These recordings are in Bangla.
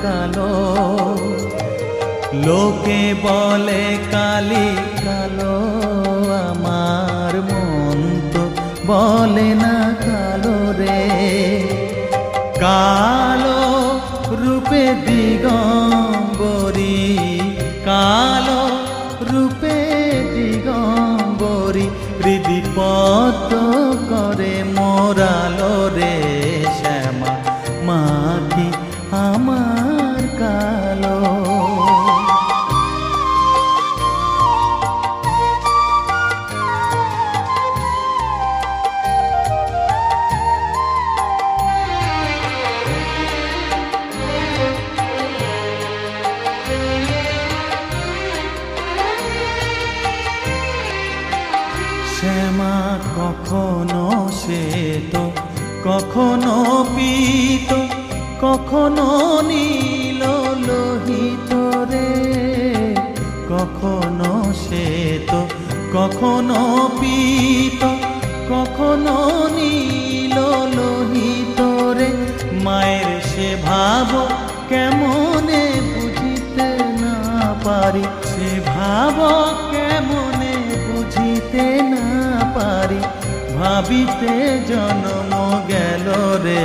কালো। লোকে বলে কালি কালো, আমার মন তো বলে না কালো রে। কালো রূপে দিগম্বরী, কালো রূপে দিগম্বরী, হৃদি পদ্ম করে মোরালো রে। শ্যামা মা কি আমার কালো। শ্যামা কখনো শ্বেত, কখনো পীত, কখনো নীল লোহিত রে। কখনো শ্বেত, কখনো পীত, কখনো নীল লোহিত রে। মায়ের সে ভাব কেমনে বুঝিতে না পারি, সে ভাব কেমনে বুঝিতে না পারি, ভাবিতে জন্ম গেল রে।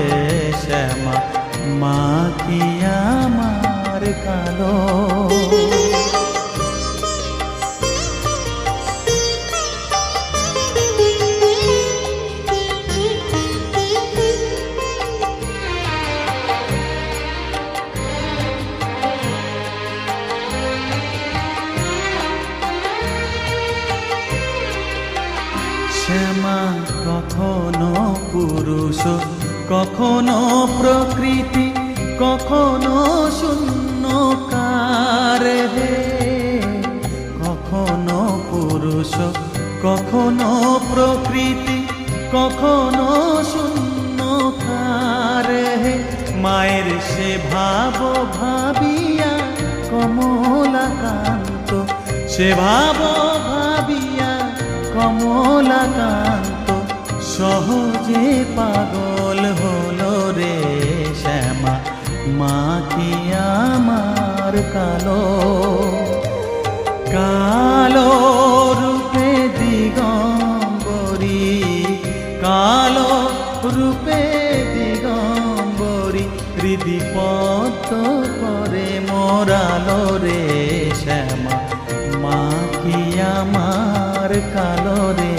শ্যামা মা কি আমার কালো। শ্যামা কখনো পুরুষ, কখনো প্রকৃতি, কখনো শূন্যকার হে। কখনো পুরুষ, কখনো প্রকৃতি, কখনো শূন্যকার হে। মায়ের সে ভাব ভাবিয়া কমলাকান্ত, সে ভাব ভাবিয়া কমলাকান্ত সহজে পাগল হলো রে। শ্যামা মা কি আমার কালো। কালো রূপে দিগম্বরী, কালো রূপে দিগম্বরী, হৃদি পদ্ম করে মোরালো রে। শ্যামা মা কি আমার কালো রে।